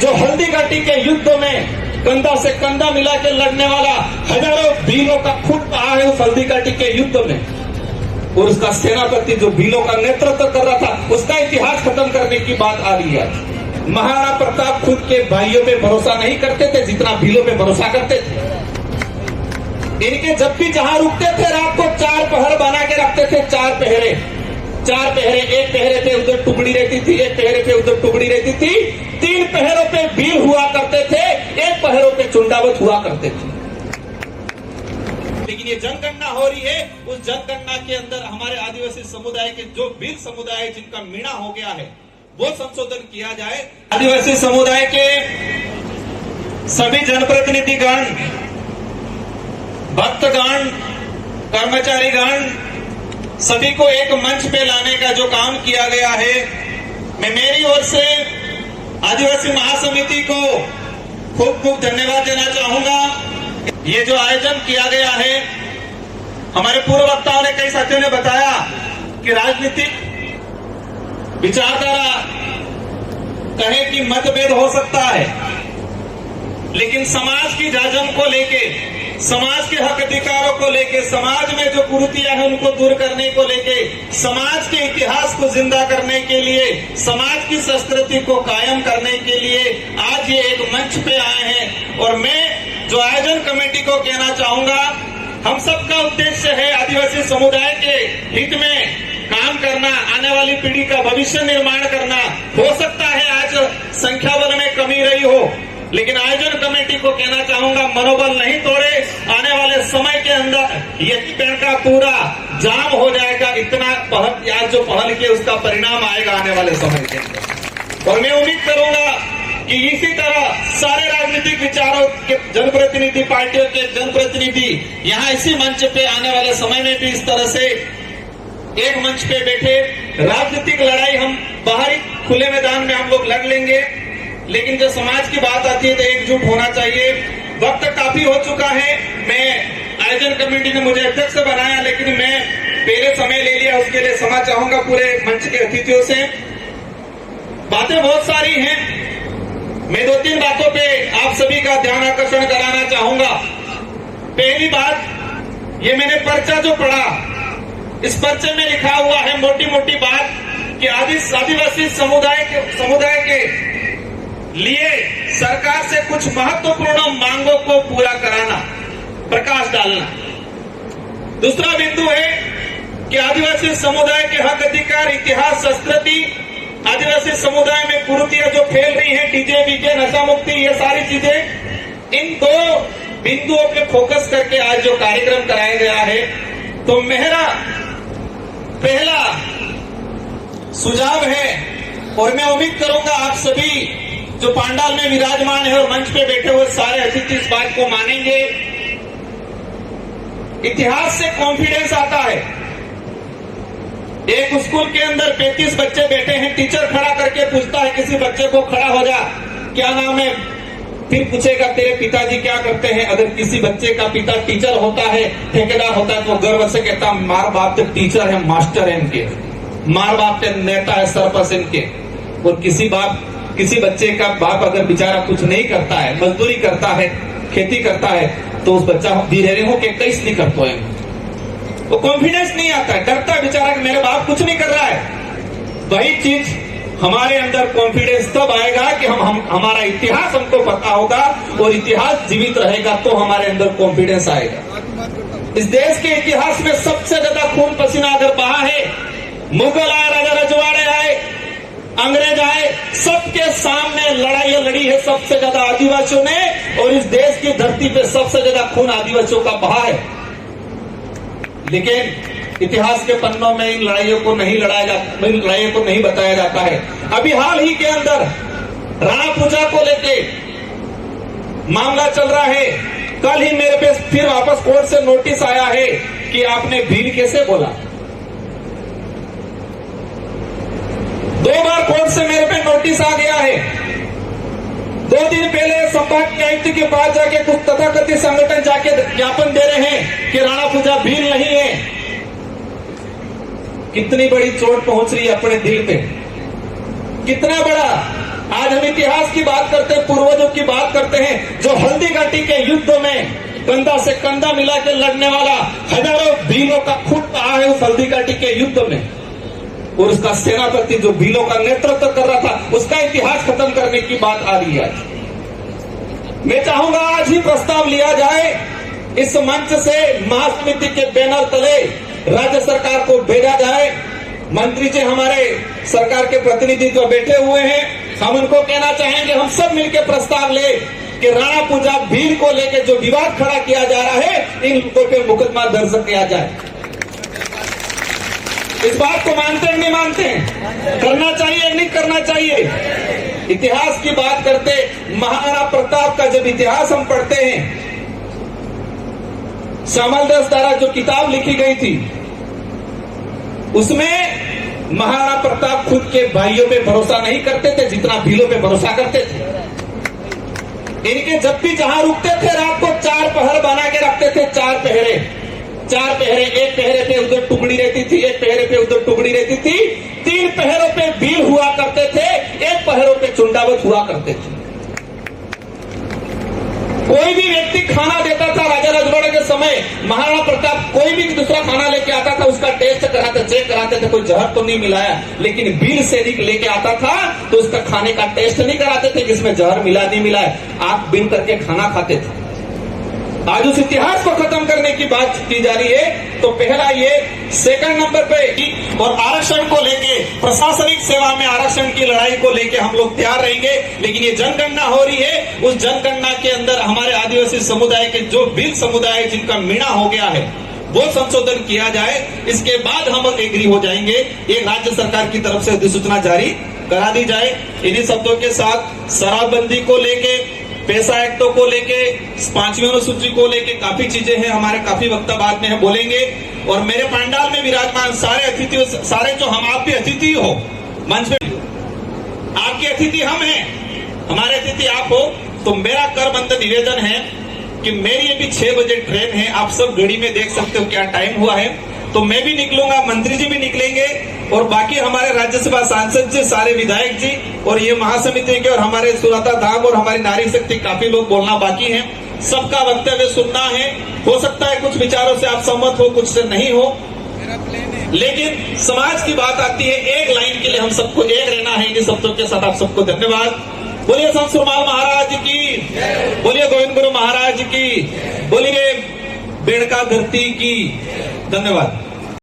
जो हल्दी घाटी के युद्ध में कंधा से कंधा मिला के लड़ने वाला हजारों भीलों का खून बहा है उस हल्दी घाटी के युद्ध में, और उसका सेनापति जो भीलों का नेतृत्व कर रहा था, उसका इतिहास खत्म करने की बात आ रही है। महाराणा प्रताप खुद के भाइयों पे भरोसा नहीं करते थे जितना भीलों पे भरोसा करते थे। इनके जब भी जहां रुकते थे रात को 4 पहर बना के रखते थे, 4 पहरे, एक पहरे पे उधर टुकड़ी रहती थी, एक पहरे पे उधर टुकड़ी रहती थी, 3 पहरों पे वीर हुआ करते थे, 1 पहरों पे चुंडावत हुआ करते थे। लेकिन ये जनगणना हो रही है, उस जनगणना के अंदर हमारे आदिवासी समुदाय के जो वीर समुदाय जिनका मीणा हो गया है वो संशोधन किया जाए। आदिवासी समुदाय के सभी जनप्रतिनिधिगण, भक्तगण, कर्मचारीगण, सभी को एक मंच पे लाने का जो काम किया गया है, मैं मेरी ओर से आदिवासी महासमिति को खूब खूब धन्यवाद देना चाहूंगा। ये जो आयोजन किया गया है, हमारे पूर्व वक्ताओं ने, कई साथियों ने बताया कि राजनीतिक विचारधारा कहे कि मतभेद हो सकता है, लेकिन समाज की जाजम को लेके, समाज के हक अधिकारों को लेके, समाज में जो कुरीतियां हैं उनको दूर करने को लेके, समाज के इतिहास को जिंदा करने के लिए, समाज की संस्कृति को कायम करने के लिए आज ये एक मंच पे आए हैं। और मैं जो आयोजन कमेटी को कहना चाहूंगा, हम सबका उद्देश्य है आदिवासी समुदाय के हित में काम करना, आने वाली पीढ़ी का भविष्य निर्माण करना। हो सकता है आज संख्या बल में कमी रही हो, लेकिन आयोजन कमेटी को कहना चाहूंगा, मनोबल नहीं तोड़े, आने वाले समय के अंदर ये पेड़ का पूरा जाम हो जाएगा। इतना आज जो पहल की उसका परिणाम आएगा आने वाले समय के अंदर। और मैं उम्मीद करूंगा कि इसी तरह सारे राजनीतिक विचारों के जनप्रतिनिधि, पार्टियों के जनप्रतिनिधि यहाँ इसी मंच पे आने वाले समय में भी इस तरह से एक मंच पे बैठे, राजनीतिक लड़ाई हम बाहरी खुले मैदान में हम लोग लड़ लेंगे, लेकिन जब समाज की बात आती है तो एकजुट होना चाहिए। वक्त काफी हो चुका है। मैं आयोजन कमेटी ने मुझे अध्यक्ष बनाया, लेकिन मैं पहले समय ले लिया, उसके लिए क्षमा चाहूंगा पूरे मंच के अतिथियों से। बातें बहुत सारी हैं, मैं 2-3 बातों पे आप सभी का ध्यान आकर्षण कराना चाहूंगा। पहली बात, ये मैंने पर्चा जो पढ़ा, इस पर्चे में लिखा हुआ है मोटी मोटी बात कि आदिवासी समुदाय के लिए सरकार से कुछ महत्वपूर्ण मांगों को पूरा कराना, प्रकाश डालना। दूसरा बिंदु है कि आदिवासी समुदाय के हक अधिकार, इतिहास, संस्कृति, आदिवासी समुदाय में कुरीतियां जो फैल रही हैं, डीजे बीजे, नशा मुक्ति, ये सारी चीजें, इन 2 बिंदुओं पे फोकस करके आज जो कार्यक्रम कराया गया है, तो मेरा पहला सुझाव है, और मैं उम्मीद करूंगा आप सभी जो पांडाल में विराजमान है और मंच पे बैठे हुए सारे अतिथि इस बात को मानेंगे। इतिहास से कॉन्फिडेंस आता है। एक स्कूल के अंदर 35 बच्चे बैठे हैं, टीचर खड़ा करके पूछता है किसी बच्चे को, खड़ा हो जा, क्या नाम है, फिर पूछेगा तेरे पिताजी क्या करते हैं। अगर किसी बच्चे का पिता टीचर होता है, ठेकेदार होता है, तो गर्व से कहता मार बाप तो टीचर है, मास्टर है इनके, मार बाप के नेता है, सरपंच इनके। और किसी बच्चे का बाप अगर बेचारा कुछ नहीं करता है, मजदूरी करता है, खेती करता है, तो उस बच्चा धीरे हो के कैसे नहीं करते हैं, वो कॉन्फिडेंस नहीं आता है, डरता है बेचारा कि मेरे बाप कुछ नहीं कर रहा है। वही चीज हमारे अंदर कॉन्फिडेंस तब आएगा कि हमारा इतिहास हमको पता होगा, और इतिहास जीवित रहेगा तो हमारे अंदर कॉन्फिडेंस आएगा। इस देश के इतिहास में सबसे ज्यादा खून पसीना अगर बहा है, मुगल आए, राजा रजवाड़े आए, अंग्रेज आए, सबके सामने लड़ाई लड़ी है सबसे ज्यादा आदिवासियों ने, और इस देश की धरती पे सबसे ज्यादा खून आदिवासियों का बहा है। लेकिन इतिहास के पन्नों में इन लड़ाइयों को नहीं बताया जाता है। अभी हाल ही के अंदर राणा पूजा को लेके मामला चल रहा है। कल ही मेरे पे फिर वापस कोर्ट से नोटिस आया है कि आपने भील कैसे बोला। 2 बार कोर्ट से मेरे पे नोटिस आ गया है। 2 दिन पहले संभाग के आयुक्त के पास जाके कुछ तथाकथित संगठन जाके ज्ञापन दे रहे हैं कि राणा पूजा भील नहीं है। कितनी बड़ी चोट पहुंच रही है अपने दिल पे, कितना बड़ा आज हम इतिहास की बात करते हैं, पूर्वजों की बात करते हैं, जो हल्दी घाटी के युद्ध में कंधा से कंधा मिला के लड़ने वाला हजारों भीलों का खून बहा है उस हल्दी घाटी के युद्ध में, और उसका सेनापति जो भीलों का नेतृत्व कर रहा था, उसका इतिहास खत्म करने की बात आ रही है। मैं चाहूंगा आज ही प्रस्ताव लिया जाए, इस मंच से महासमिति के बैनर तले राज्य सरकार को भेजा जाए। मंत्री जी हमारे सरकार के प्रतिनिधि जो बैठे हुए हैं, हम उनको कहना चाहेंगे, हम सब मिलकर प्रस्ताव ले कि राणा पूजा भील को लेकर जो विवाद खड़ा किया जा रहा है, इन लोगों पे मुकदमा दर्ज किया जाए। इस बात को मानते हैं नहीं मानते हैं? करना चाहिए नहीं करना चाहिए? इतिहास की बात करते, महाराणा प्रताप का जब इतिहास हम पढ़ते हैं, श्यामल दास द्वारा जो किताब लिखी गई थी, उसमें महाराणा प्रताप खुद के भाइयों पे भरोसा नहीं करते थे जितना भीलों पे भरोसा करते थे। इनके जब भी जहां रुकते थे, रात को 4 पहर बना के रखते थे, 4 पहरे, एक पहरे पे उधर टुकड़ी रहती थी, एक पहरे पे उधर टुकड़ी रहती थी, 3 पहरों पे भील हुआ करते थे, 1 पहरों पे चुंडावत हुआ करते थे। कोई भी व्यक्ति खाना देता था राजा रजवाड़े के समय, महाराणा प्रताप कोई भी दूसरा खाना लेके आता था, उसका टेस्ट कराते, चेक कराते थे, कोई जहर तो नहीं मिलाया। लेकिन भील सैनिक लेके आता था तो उसका खाने का टेस्ट नहीं कराते थे जिसमें जहर मिला नहीं मिला है, आंख बिन करके खाना खाते थे। आज उस इतिहास को खत्म करने की बात की जा रही है। तो पहला ये, सेकंड नंबर पे, और आरक्षण को लेके, प्रशासनिक सेवा में आरक्षण की लड़ाई को लेके हम लोग तैयार रहेंगे। लेकिन ये जनगणना हो रही है, उस जनगणना के अंदर हमारे आदिवासी समुदाय के जो भील समुदाय जिनका मीणा हो गया है, वो संशोधन किया जाए। इसके बाद हम एग्री हो जाएंगे, एक राज्य सरकार की तरफ से अधिसूचना जारी करा दी जाए। इन्हीं शब्दों के साथ शराबबंदी को लेके, पैसा एक्टों को लेके, 5वीं अनुसूची को लेके काफी चीजें हैं, हमारे काफी वक्ता बाद में बोलेंगे। और मेरे पंडाल में विराजमान सारे अतिथि, सारे जो हम आप भी अतिथि हो मंच पे, आपके अतिथि हम हैं, हमारे अतिथि आप हो। तो मेरा करबंद निवेदन है कि मेरी अभी 6 बजे ट्रेन है, आप सब घड़ी में देख सकते हो क्या टाइम हुआ है, तो मैं भी निकलूंगा, मंत्री जी भी निकलेंगे, और बाकी हमारे राज्यसभा सांसद जी, सारे विधायक जी, और ये महासमिति के, और हमारे सुराता धाम और हमारी नारी शक्ति, काफी लोग बोलना बाकी है। सबका वक्तव्य सुनना है। हो सकता है कुछ विचारों से आप सहमत हो, कुछ से नहीं हो, लेकिन समाज की बात आती है, एक लाइन के लिए हम सबको एक रहना है। इन शब्दों के साथ आप सबको धन्यवाद। बोलिए संत सुरमाल महाराज की, बोलिए गोविंद गुरु महाराज की, बोलिए बेड़का धरती की। धन्यवाद।